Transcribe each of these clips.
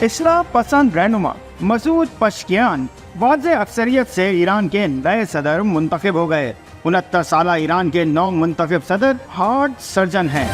اصلاح پسند رہنما مسعود پزشکیان واضح اکثریت سے ایران کے نئے صدر منتخب ہو گئے۔ 69 سالہ ایران کے نو منتخب صدر ہارٹ سرجن ہیں۔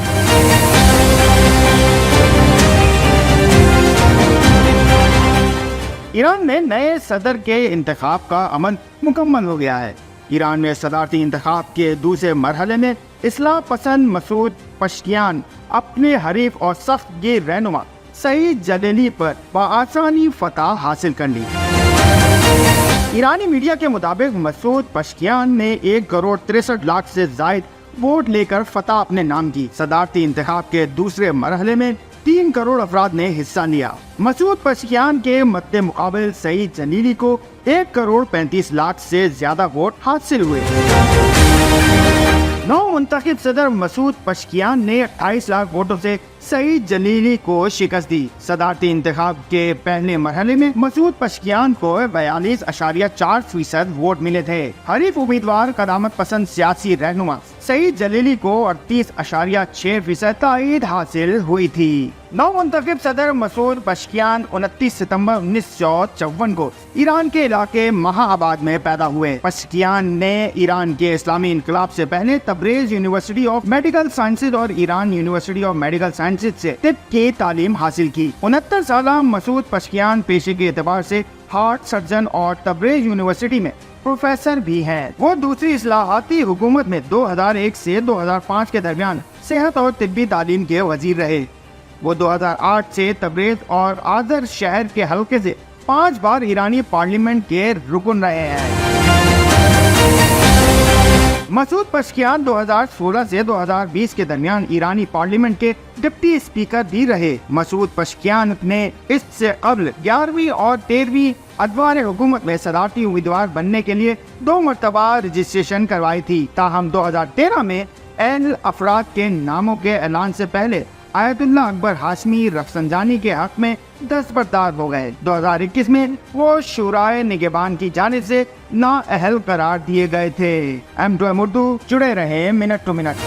ایران میں نئے صدر کے انتخاب کا عمل مکمل ہو گیا ہے۔ ایران میں صدارتی انتخاب کے دوسرے مرحلے میں اصلاح پسند مسعود پزشکیان اپنے حریف اور سخت گیر رہنما سعید جلیلی پر بآسانی فتح حاصل کر لی۔ ایرانی میڈیا کے مطابق مسعود پزشکیان نے 1,63,00,000 سے زائد ووٹ لے کر فتح اپنے نام کی۔ صدارتی انتخاب کے دوسرے مرحلے میں 3 کروڑ افراد نے حصہ لیا۔ مسعود پزشکیان کے مد مقابل سعید جلیلی کو 1,35,00,000 سے زیادہ ووٹ حاصل ہوئے۔ نو منتخب صدر مسعود پزشکیان نے 28 لاکھ ووٹوں سے سعید جلیلی کو شکست دی۔ صدارتی انتخاب کے پہلے مرحلے میں مسعود پزشکیان کو 42.4% ووٹ ملے تھے۔ حریف امیدوار قدامت پسند سیاسی رہنما سعید جلیلی کو 38.6% تائید حاصل ہوئی تھی۔ نو منتخب صدر مسعود پزشکیان 29 ستمبر 1954 کو ایران کے علاقے مہا آباد میں پیدا ہوئے۔ پزشکیان نے ایران کے اسلامی انقلاب سے پہلے Tabriz university of medical sciences اور Iran university of medical sciences سے طب کی تعلیم حاصل کی۔ 69 سالہ مسعود پزشکیان پیشے کے اعتبار سے ہارٹ سرجن اور تبریز یونیورسٹی میں پروفیسر بھی ہیں۔ وہ دوسری اصلاحاتی حکومت میں 2001 سے 2005 کے درمیان صحت اور طبی تعلیم کے وزیر رہے۔ وہ 2008 سے تبریز اور آذر شہر کے حلقے سے 5 بار ایرانی پارلیمنٹ کے رکن رہے ہیں۔ مسعود پزشکیان 2016 سے 2020 کے درمیان ایرانی پارلیمنٹ کے ڈپٹی اسپیکر بھی رہے۔ مسعود پزشکیان نے اس سے قبل 11ویں اور 13ویں ادوار حکومت میں صدارتی امیدوار بننے کے لیے 2 مرتبہ رجسٹریشن کروائی تھی، تاہم 2013 میں اہل افراد کے ناموں کے اعلان سے پہلے آیت اللہ اکبر ہاشمی رفسنجانی کے حق میں دستبردار ہو گئے۔ 2021 میں وہ شورائے نگہبان کی جانب سے نااہل قرار دیے گئے تھے۔ M2M اردو، جڑے رہے منٹ ٹو منٹ۔